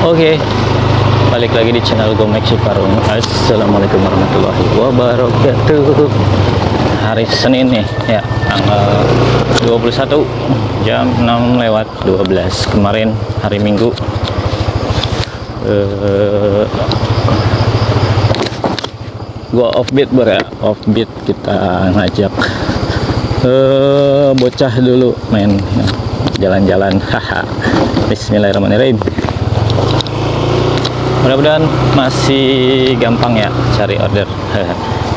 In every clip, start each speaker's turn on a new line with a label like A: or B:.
A: Oke, balik lagi di channel Gomek Ciparung. Assalamualaikum warahmatullahi wabarakatuh. Hari Senin nih ya, tanggal 21 jam 6 lewat 12. Kemarin hari Minggu gua offbeat ya, offbeat kita ngajak bocah dulu main jalan-jalan. Haha. Bismillahirrahmanirrahim. Mudah-mudahan masih gampang ya cari order,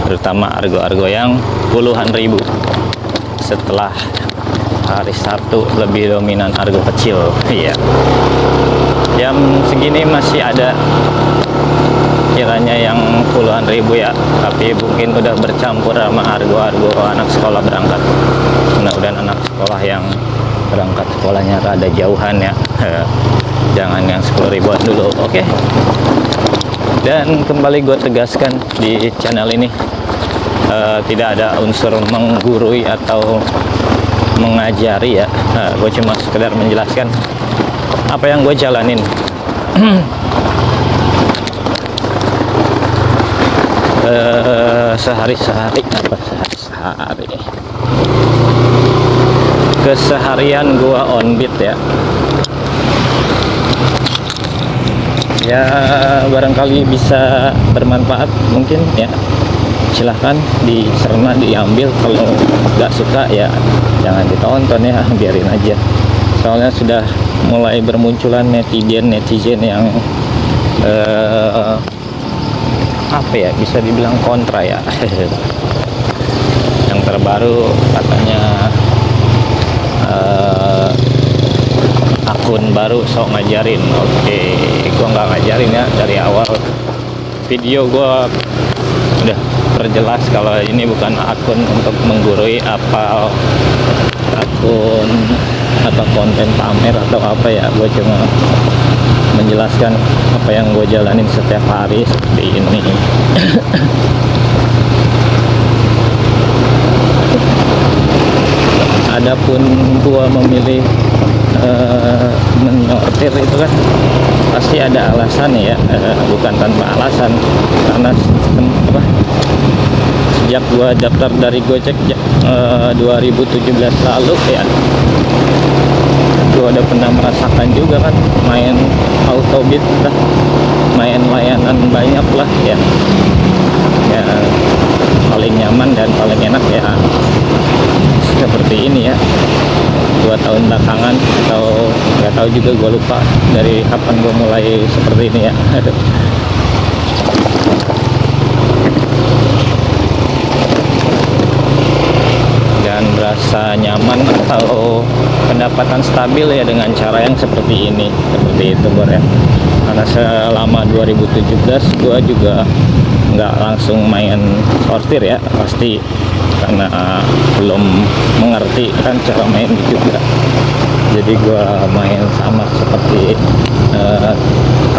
A: terutama argo-argo yang puluhan ribu. Setelah hari Sabtu lebih dominan argo kecil. Iya, jam segini masih ada kiranya yang puluhan ribu ya, tapi mungkin udah bercampur sama argo-argo anak sekolah berangkat. Mudah-mudahan anak sekolah yang berangkat sekolahnya rada jauhan ya, jangan yang 10 ribuan dulu. Oke. Dan kembali gue tegaskan di channel ini tidak ada unsur menggurui atau mengajari ya. Gue cuma sekedar menjelaskan apa yang gue jalanin. Sehari-hari keseharian gua on beat ya. Ya barangkali bisa bermanfaat mungkin ya, silahkan dicerna, diambil. Kalau nggak suka ya jangan ditonton ya, biarin aja. Soalnya sudah mulai bermunculan netizen yang apa ya, bisa dibilang kontra ya. Yang terbaru katanya akun baru sok ngajarin. Oke, gua nggak ngajarin ya, dari awal video gua udah perjelas kalau ini bukan akun untuk menggurui apa akun atau konten pamer atau apa ya. Gue cuma menjelaskan apa yang gue jalanin setiap hari seperti ini. Adapun gua memilih menyortir itu kan pasti ada alasan ya, bukan tanpa alasan. Karena sejak gua daftar dari Gojek 2017 lalu ya, gua udah pernah merasakan juga kan main autobit lah, main layanan banyak lah ya. Ya paling nyaman dan paling enak ya seperti ini ya. 2 tahun belakangan atau nggak tahu juga, gue lupa dari kapan gue mulai seperti ini ya. Dan rasa nyaman atau pendapatan stabil ya dengan cara yang seperti ini, seperti itu Bor ya. Karena selama 2017 gue juga nggak langsung main sortir ya, pasti karena belum mengerti kan cara main juga. Jadi gua main sama seperti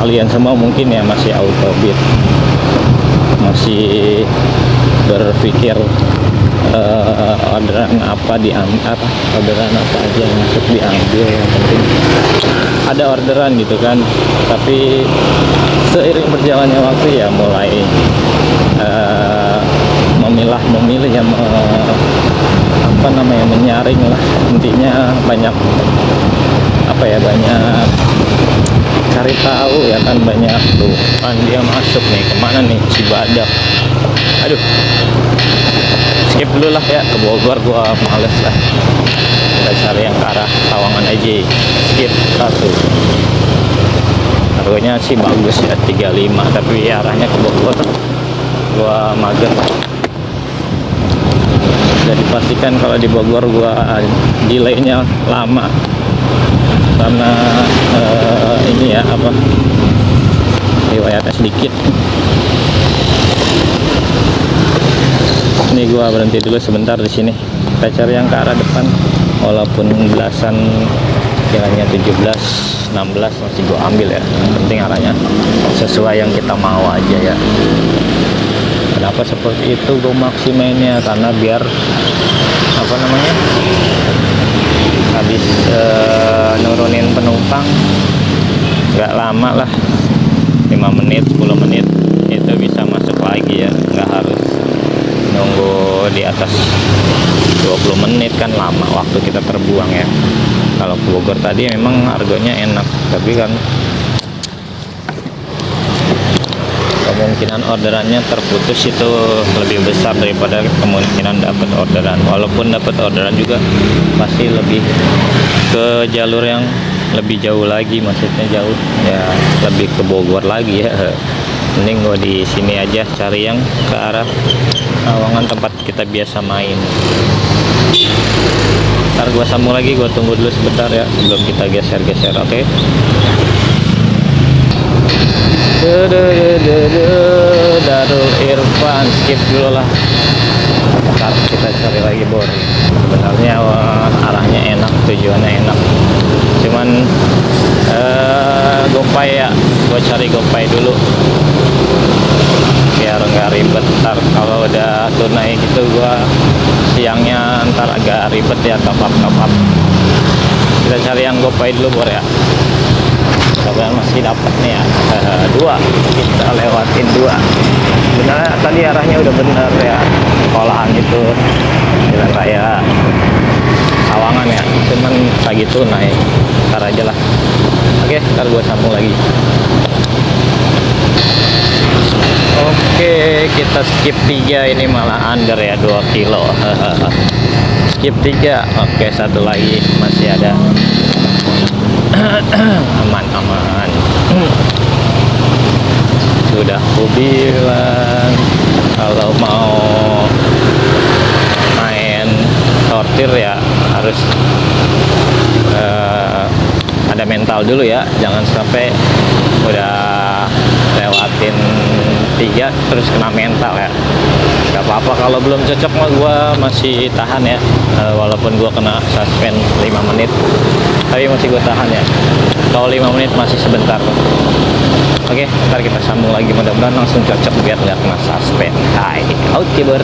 A: kalian semua mungkin ya, masih auto beat, masih berpikir orderan apa diambil, orderan apa aja yang masuk diambil, yang penting ada orderan gitu kan. Tapi seiring berjalannya waktu ya mulai memilih ya, menyaring lah intinya. Banyak apa ya, banyak cari tahu ya kan, banyak tuh kan dia masuk nih kemana nih, Cibadak. Aduh, skip dulu lah ya, ke Bogor gua males lah, kita cari yang ke arah Sawangan aja. Skip satu, harganya sih bagus ya 35, tapi arahnya ke Bogor gua mager. Udah dipastikan kalau di Bogor gua delaynya lama karena ini ya apa, riwayatnya sedikit. Ini gua berhenti dulu sebentar di sini, kita cari yang ke arah depan. Walaupun belasan, kiranya 17, 16 masih gua ambil ya. Yang penting arahnya sesuai yang kita mau aja ya. Kenapa seperti itu gue maksimalnya? Karena biar apa namanya, habis nurunin penumpang nggak lama lah, 5 menit 10 menit itu bisa masuk lagi ya, nggak harus nunggu di atas 20 menit kan, lama waktu kita terbuang ya. Kalau ke Bogor tadi memang argonya enak, tapi kan kemungkinan orderannya terputus itu lebih besar daripada kemungkinan dapat orderan. Walaupun dapat orderan juga pasti lebih ke jalur yang lebih jauh lagi, maksudnya jauh ya, lebih ke Bogor lagi ya. Mending gue di sini aja cari yang ke arah Awangan tempat kita biasa main. Ntar gue sambung lagi, gue tunggu dulu sebentar ya sebelum kita geser-geser. Oke. Darul Irfan, skip dulu lah. Ntar kita cari lagi bor. Sebenarnya arahnya enak, tujuannya enak, cuman GoPay ya, gue cari GoPay dulu biar nggak ribet. Ntar kalau udah tunai gitu gue siangnya ntar agak ribet ya, top up. Kita cari yang GoPay dulu bor ya. Mudah-mudahan masih dapat nih ya. 2 kita lewatin 2. Sebenarnya tadi arahnya udah bener ya, sekolahan gitu, jalan raya Sawangan ya, cuman lagi tunai. Ntar aja lah. Oke, ntar gue sambung lagi. Oke, kita skip 3, ini malah under ya, 2 kilo. Skip 3. Oke, satu lagi masih ada. Aman. Sudah aku bilang kalau mau main sortir ya harus ada mental dulu ya, jangan sampai udah lewatin 3 terus kena mental ya. Gak apa-apa kalau belum cocok mah gue masih tahan ya, walaupun gue kena suspend 5 menit tapi masih gue tahan ya. Kalau 5 menit masih sebentar. Oke, ntar kita sambung lagi, mudah-mudahan langsung cocok biar nggak kena suspend. Hai, oke bor.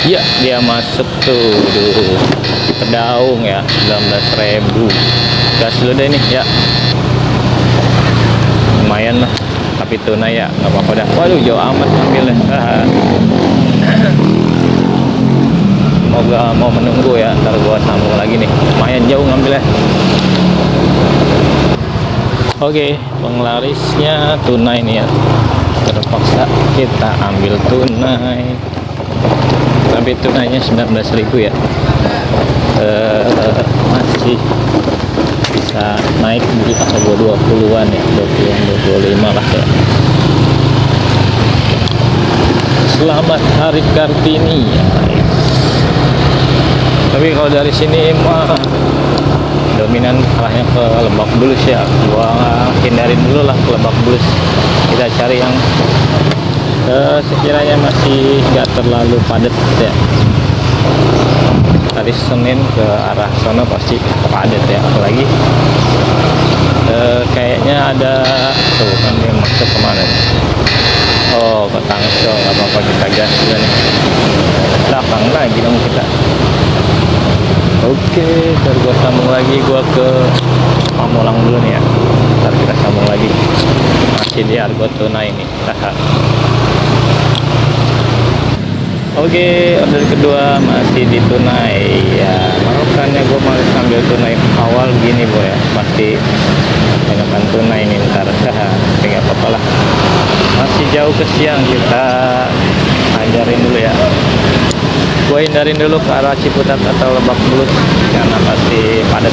A: Ya, dia masuk tuh Pedaung ya, 19.000. Gas dulu deh nih ya. Lumayan lah, tapi tunai ya, nggak apa-apa dah. Waduh, jauh amat ngambilnya. Semoga mau menunggu ya, ntar gua sambung lagi nih. Lumayan jauh ngambilnya. Oke, penglarisnya tunai nih ya. Terpaksa kita ambil tunai. Tapi tunainya 19.000 ya. Masih bisa naik di angka 20-an ya, 20-an 25 lah ya. Selamat Hari Kartini ya. Tapi kalau dari sini mah dominan arahnya ke Lebak Bulus ya, gua hindarin dulu lah ke Lebak Bulus. Kita cari yang sekiranya masih nggak terlalu padat ya. Dari Senin ke arah sana pasti padat ya, apalagi kayaknya ada tuh kan dia masuk kemana nih? Oh, ke Tangsel. Nggak apa-apa, kita gas dan belakang lagi dong kita. Oke, ntar gua sambung lagi, gua ke Pamulang dulu nih ya. Ntar kita sambung lagi. Masih di argo tunai nih. Oke, order kedua masih di tunai ya. Makanya gue mau sambil tunai awal gini bro ya, pasti banyakkan tunai nih ntar. Tapi nggak apa-apa lah, masih jauh ke siang, kita ajarin dulu ya. Gue hindarin dulu ke arah Ciputat atau Lebak Bulus karena pasti padat.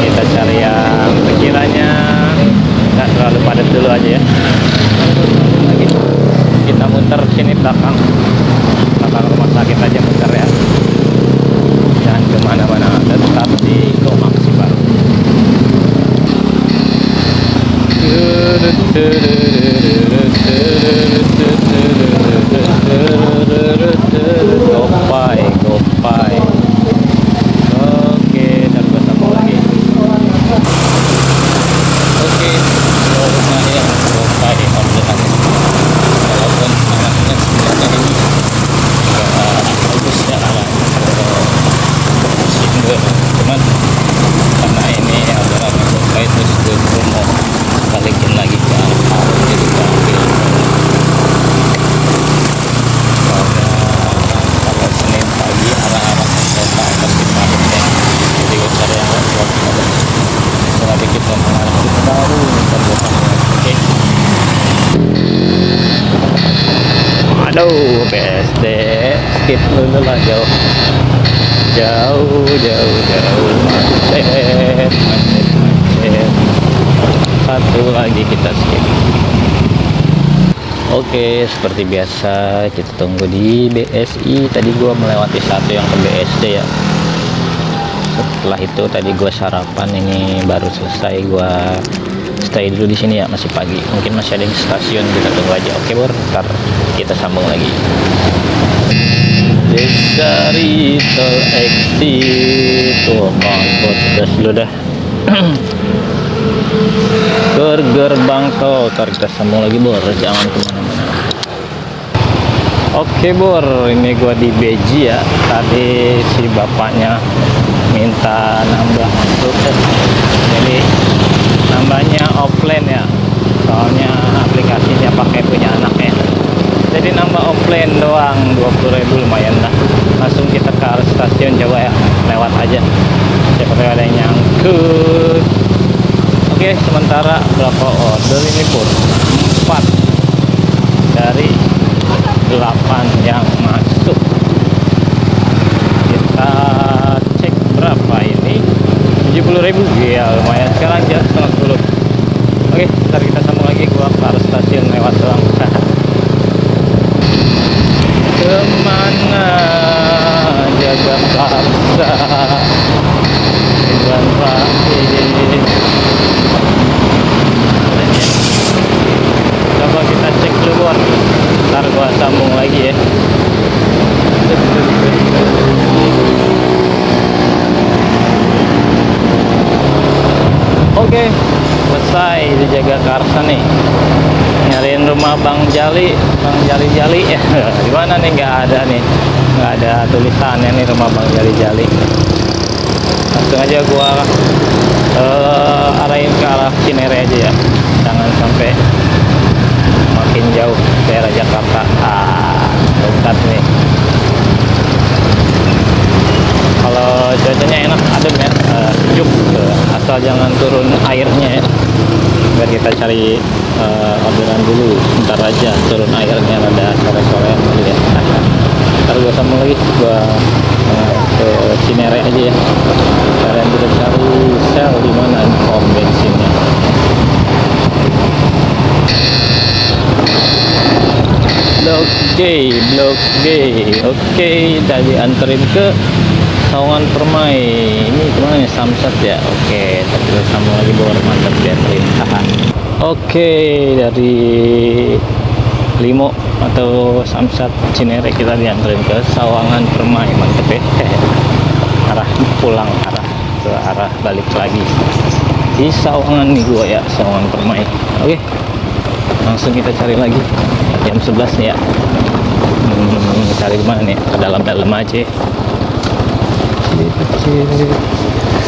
A: Kita cari yang sekiranya nggak terlalu padat dulu aja ya. Lagi kita muter sini belakang rumah sakit aja, muter ya, jangan kemana-mana, tetap di Gomaksi Baru. Gopai. Oke, dan gue sambung lagi. Oke, lumayan Gopai orderan. Walaupun anaknya sebenarnya ini nggak bagus ya, arah Sindo Oke, kita mengarah ke baru oke. Aduh, BSD skip dulu lah, jauh macet. Satu lagi kita skip. Oke, seperti biasa kita tunggu di BSI. Tadi gua melewati satu yang ke BSD ya. Setelah itu tadi gua sarapan, ini baru selesai. Gua stay dulu di sini ya, masih pagi. Mungkin masih ada di stasiun, kita tunggu aja. Oke, Bor. Ntar kita sambung lagi. Dari tol exit tuh, mangkot gas dulu dah. Ke gerbang tol, ntar kita sambung lagi, Bor. Jangan kemana-mana. Oke, Bor, ini gua di Beji ya. Tadi si bapaknya minta nambah masuk, jadi nambahnya offline ya, soalnya aplikasinya pakai punya anaknya. Jadi nambah offline doang 20.000, lumayan lah. Langsung kita ke arah stasiun, coba ya lewat aja, siapa tahu ada yang nyangkut. Oke, sementara berapa order ini, Bor? 4 dari 8 yang masuk. Kita cek berapa ini, 70.000 ya, lumayan. Sekarang jam setengah 10. Oke, ntar kita sambung lagi. Gua ke arah stasiun lewat doang. Kemana Jagakarsa Ridwan Rahim. Coba kita cek dulu, Bor. Ntar gua sambung lagi ya. Oke, selesai di Jagakarsa nih. Nyariin rumah Bang Jali ya. Di mana nih? Nggak ada nih, nggak ada tulisannya nih rumah Bang Jali. Langsung aja gua arahin ke arah Cinere aja ya, jangan sampai makin jauh daerah Jakarta. Dekat nih. Kalau cuacanya enak, adem ya, sejuk, asal jangan turun airnya ya. Biar kita cari orderan dulu. Bentar aja turun airnya, rada sore-sore ya. Ntar gua sambung lagi, gua ke Cinere aja ya. Kalian bisa cari sel di mana pom bensinnya. Blok G. Oke, tadi anterin ke Sawangan Permai. Ini kemana nih? Samsat ya. Oke, tapi kita sambung lagi, Bor. Mantap dianterin. Oke, dari Limo atau Samsat Cinere kita dianterin ke Sawangan Permai. Mantep ya. Arah pulang, arah balik lagi di Sawangan nih gua ya, Sawangan Permai. Oke, langsung kita cari lagi. Jam 11 nih ya. Cari kemana nih? Ke dalam aja.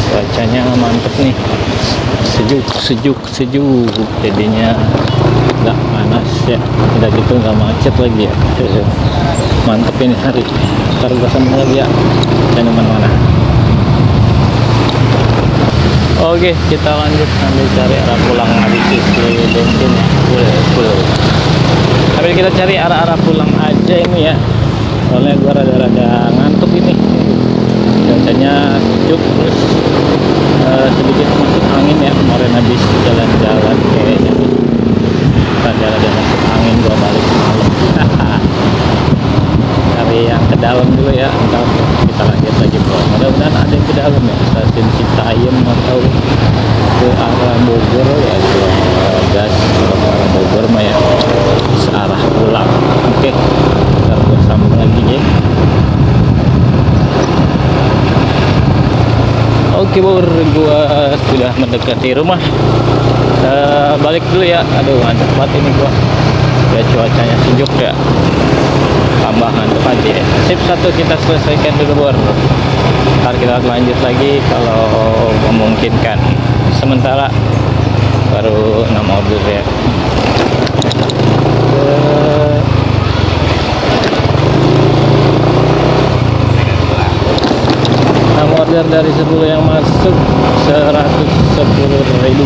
A: Cuacanya mantep nih, sejuk, jadinya nggak panas ya, udah gitu nggak macet lagi ya. Mantep ini hari. Ntar gua sambung lagi ya, jangan kemana-mana. Oke, kita lanjut sambil cari arah pulang. Habis itu bensin ya, full. Sambil kita cari arah pulang aja ini ya, soalnya gua rada-rada ngantuk ini. Cuacanya sejuk, terus sedikit masuk angin ya. Kemarin habis jalan-jalan kayaknya rada-rada masuk angin, gua balik malam. Cari yang ke dalam dulu ya, ntar kita lanjut lagi, Bro. Mudah-mudahan ada yang ke dalam ya, stasiun Citayam atau ke arah Bogor ya. Gua gas ke arah Bogor mah ya, searah pulang. Oke, ntar gua sambung lagi ya. Oke, Bor, gua sudah mendekati rumah. Balik dulu ya. Aduh, mantap banget ini gua. Ya, cuacanya sejuk ya. Tambah ngantuk aja ya. Sip, satu kita selesaikan dulu, Bor. Ntar kita lanjut lagi kalau memungkinkan. Sementara baru 6 order ya. Kamu order dari 10 yang masuk 110.000,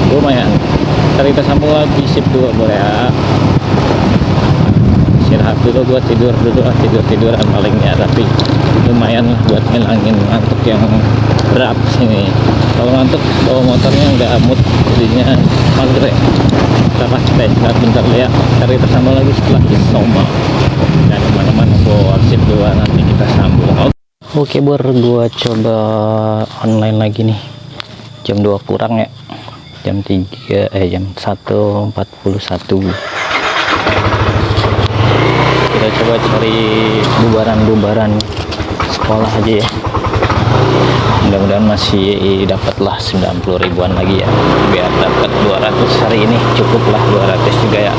A: lumayan. Ntar kita sambung lagi sip 2 boleh ya. Istirahat dulu, gua tidur dulu, tiduran palingnya, tapi lumayan lah buat ngilangin ngantuk yang berat sini. Kalau ngantuk bawa motornya nggak mood, jadinya mager ya. Kita istirahat bentar ya. Ntar kita sambung lagi setelah isoma. Dan kemana-mana bor, sip 2 nanti kita sambung. Oke bor, gua coba online lagi nih. Jam 2 kurang ya. Jam 1:41. Kita coba cari bubaran sekolah aja ya. Mudah-mudahan masih dapatlah 90 ribuan lagi ya, biar dapat 200 hari ini. Cukuplah 200 juga ya.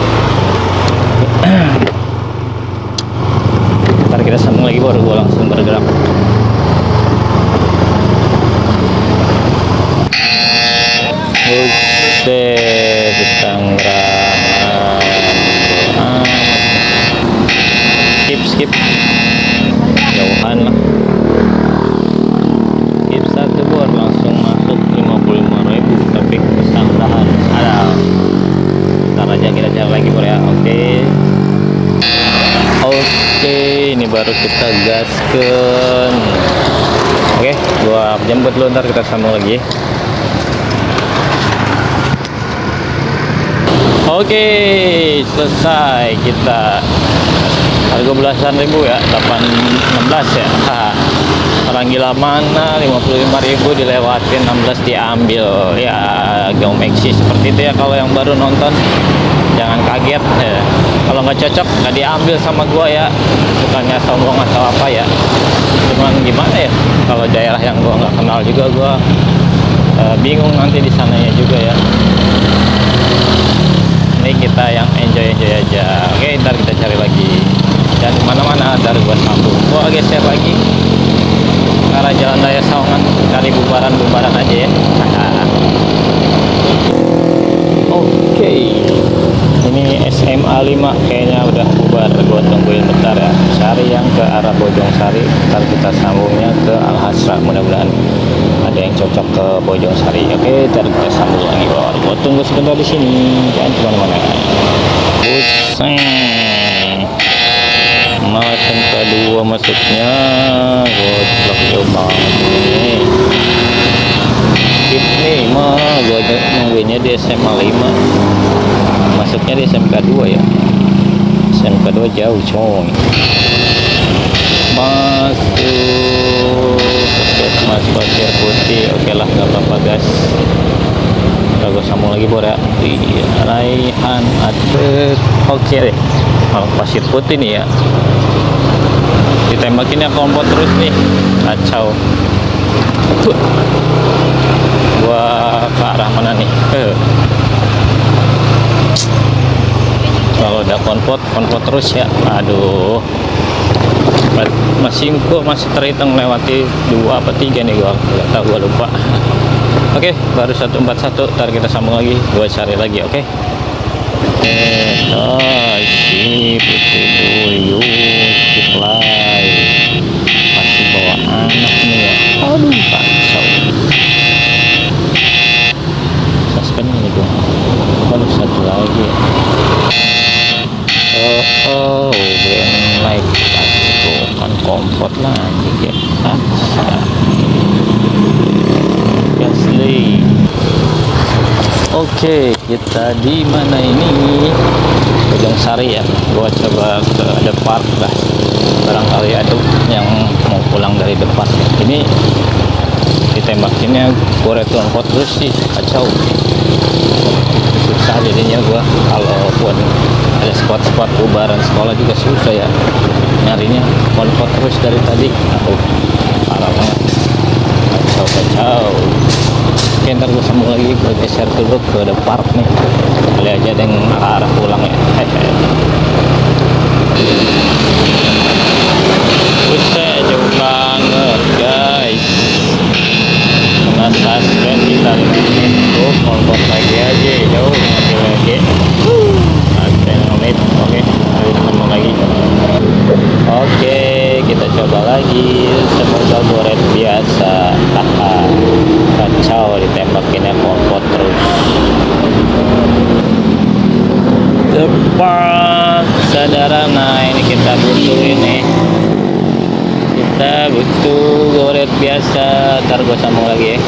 A: Ntar kita sambung lagi baru gua langsung bergerak. Buset, Tangerang. Skip jauhan lah. Skip satu bor, langsung masuk 55.000, tapi kesanggrahan ada. Ntar aja kita cari lagi bor ya. Oke, ini baru kita gaskan. Oke, gua jemput dulu, ntar kita sambung lagi. Oke, selesai kita. Harga belasan ribu ya, 816 ya. Orang gila mana 55.000 dilewatin, 16 diambil ya. Go Maxi seperti itu ya. Kalau yang baru nonton jangan kaget ya. Kalau nggak cocok nggak diambil sama gua ya, bukannya sombong atau apa ya, cuman gimana ya, kalau daerah yang gua nggak kenal juga gua bingung nanti di sananya juga ya. Ini kita yang enjoy aja. Oke, ntar kita cari lagi. Dan kemana-mana ntar gua sambung. Gua geser lagi ke arah Jalan Raya Sawangan, cari bubaran aja ya. Oke, ini SMA 5 kayaknya udah bubar. Gua tungguin bentar ya. Cari yang ke arah Bojong Sari, ntar kita sambungnya ke Al-Hasra. Mudah-mudahan ada yang cocok ke Bojong Sari. Oke, ntar kita sambung lagi. Gua tunggu sebentar di sini, jangan kemana-mana. Buset, malah SMK 2 masuknya. Goblok coba nih. Skip nih mah, gua nungguinnya di SMA 5, masuknya di SMK 2 ya. SMK 2 jauh coy. Masuk Puskesmas Pasir Putih. Oke lah, gak apa-apa guys. Udah gue sambung lagi bor ya. Iya, Raihan Atlet. Oke deh, malah Pasir Putih nih ya. Ditembakinnya kompot terus nih, kacau. Gua ke arah mana nih? Kalau udah konvot terus ya. Aduh, masih terhitung lewati 2 apa 3 nih, gua nggak tahu, gua lupa. Oke, baru 141. Ntar kita sambung lagi, gua cari lagi. Oke. Sip itu dulu, skip live. Masih bawa anak nih ya. Aduh, kacau. Suspend ini gua. Baru satu lagi ya. Brand like tuh kan kompot lagi ya. Gasly. Oke, kita di mana ini? Bojong Sari ya. Gua coba ke depan lah. Barangkali ada yang mau pulang dari depan. Ini ditembakinnya gua return hot terus sih, kacau. Susah jadinya gua kalaupun ada spot-spot bubaran sekolah juga susah ya. Nyarinya konvot terus dari tadi. Parah banget. Kacau. Oke, ntar gue sambung lagi, gue geser dulu ke The Park nih. Kali aja ada yang arah pulang ya. Buset, jauh banget guys. Kena suspend kita 5 menit. Konvot lagi aja, jauh lagi. Suspend 5 menit. Oke, kita sambung lagi. Oke, kita coba jumpa lagi. Semoga goret biasa. Kacau ditembakinnya kompot terus. Depan saudara, nah ini kita butuh ini. Kita butuh goret biasa. Ntar gue sambung lagi ya.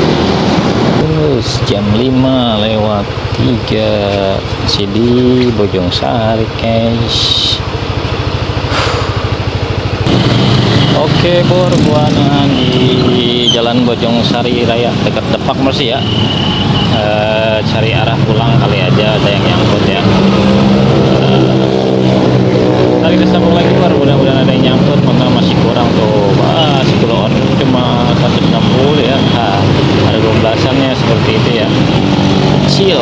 A: Terus jam 5:03 masih di Bojong Sari guys. Oke bor, gua di Jalan Bojong Sari Raya dekat Depak Mersi ya. Cari arah pulang kali aja ada yang nyangkut ya. Tadi kita sambung lagi bor, mudah-mudahan ada yang nyangkut karena masih kurang tuh. 10 on cuma 160 ya. Ada 12-annya seperti itu ya. Kecil.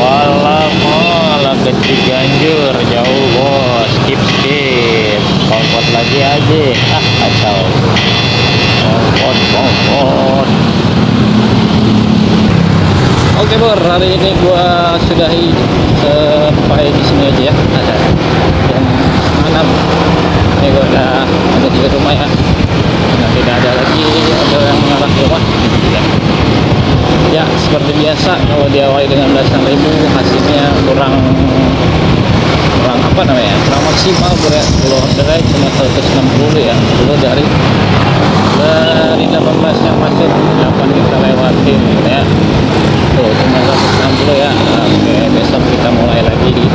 A: Walah kecil ganjur jauh bos. Skip kompot lagi aja. Kacau. Kompot. Oke bor, hari ini gua sudahi sampai di sini aja ya. Jam 6 ini gua udah ada di rumah ya. Nah, tidak ada lagi ada yang mengarah ke rumah ya. Seperti biasa kalau diawali dengan belasan ribu hasilnya kurang apa namanya, kurang maksimal ya. Kalau direct cuma 160 ya, dulu dari 18 yang masuk 8 kita lewatin ya. Tuh cuma 160 ya. Oke, besok kita mulai lagi di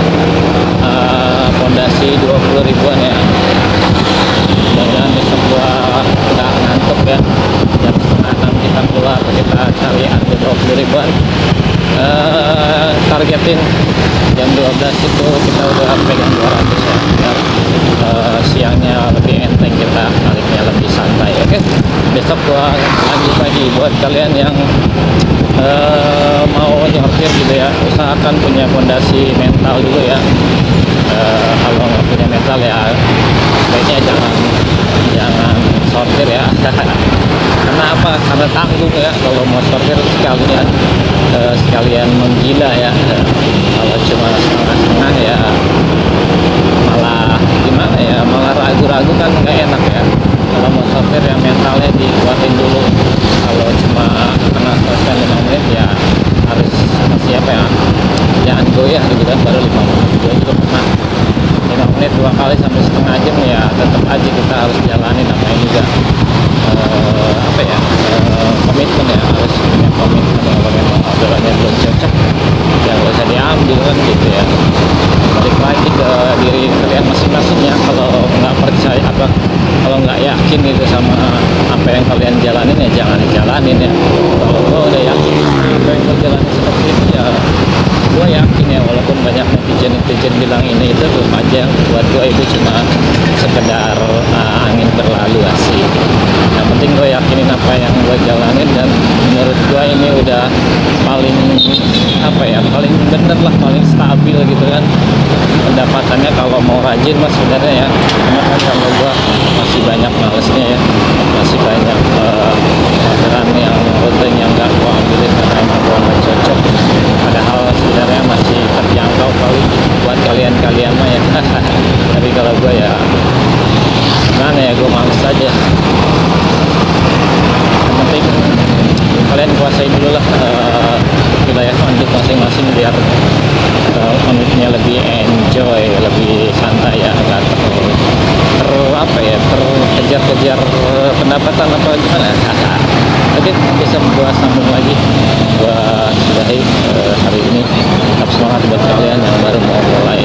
A: pondasi 20 ribuan ya. Dan besok gua udah ngantuk ya. Jam setengah 6 kita keluar, kita cari harga 20 ribuan. Targetin jam 12 itu kita udah pegang 200 ya. Biar siangnya lebih enteng, kita tariknya lebih santai. Oke, besok gua lanjut lagi. Buat kalian yang mau nyortir gitu ya, usahakan punya fondasi mental dulu ya. Kalau nggak punya mental ya sebaiknya jangan sortir ya. Karena apa? Karena tanggung ya kalau mau sortir sekalian menggila ya. Kalau cuma setengah-setengah ya malah gimana ya, malah ragu-ragu kan nggak enak ya. Kalau mau sortir ya mentalnya dikuatin dulu. Kalau cuma kena selesai 5 menit ya harus siapa ya, jangan goyah gitu kan, baru 5 menit. Gue juga pernah 5 menit 2 kali sampai setengah jam ya, tetap aja kita harus jalanin. Namanya juga apa ya, komitmen ya, harus punya komitmen. Kalau memang orderannya belum cocok ya nggak usah diambil kan gitu ya. Balik lagi ke diri kalian masing-masing ya. Kalau nggak percaya kalau nggak yakin gitu sama apa yang kalian jalanin ya jangan dijalanin ya. Kalau gue udah yakin apa yang gue jalanin seperti itu ya gue yakin ya, walaupun banyak netizen bilang ini itu belum aja, buat gue itu cuma sekedar angin berlalu asik. Yang penting gue yakinin apa yang gue jalanin, dan menurut gue ini udah paling apa ya, paling bener lah, paling stabil gitu kan pendapatannya. Kalau mau rajin mas sebenarnya ya, cuma kan kalau gue masih banyak malesnya ya, masih banyak orderan yang rutenya nggak gue ambilin karena emang gue nggak cocok. Padahal sebenarnya masih terjangkau kali buat kalian mah ya. Tapi kalau gue ya gimana ya, gue males aja. Yang penting kalian kuasain dulu lah wilayah untuk masing-masing biar unitnya lebih enjoy, lebih santai ya, nggak apa ya, terkejar-kejar pendapatan apa gimana. Oke, besok gua sambung lagi. Gua sudahi hari ini. Tetap semangat buat kalian yang baru mau mulai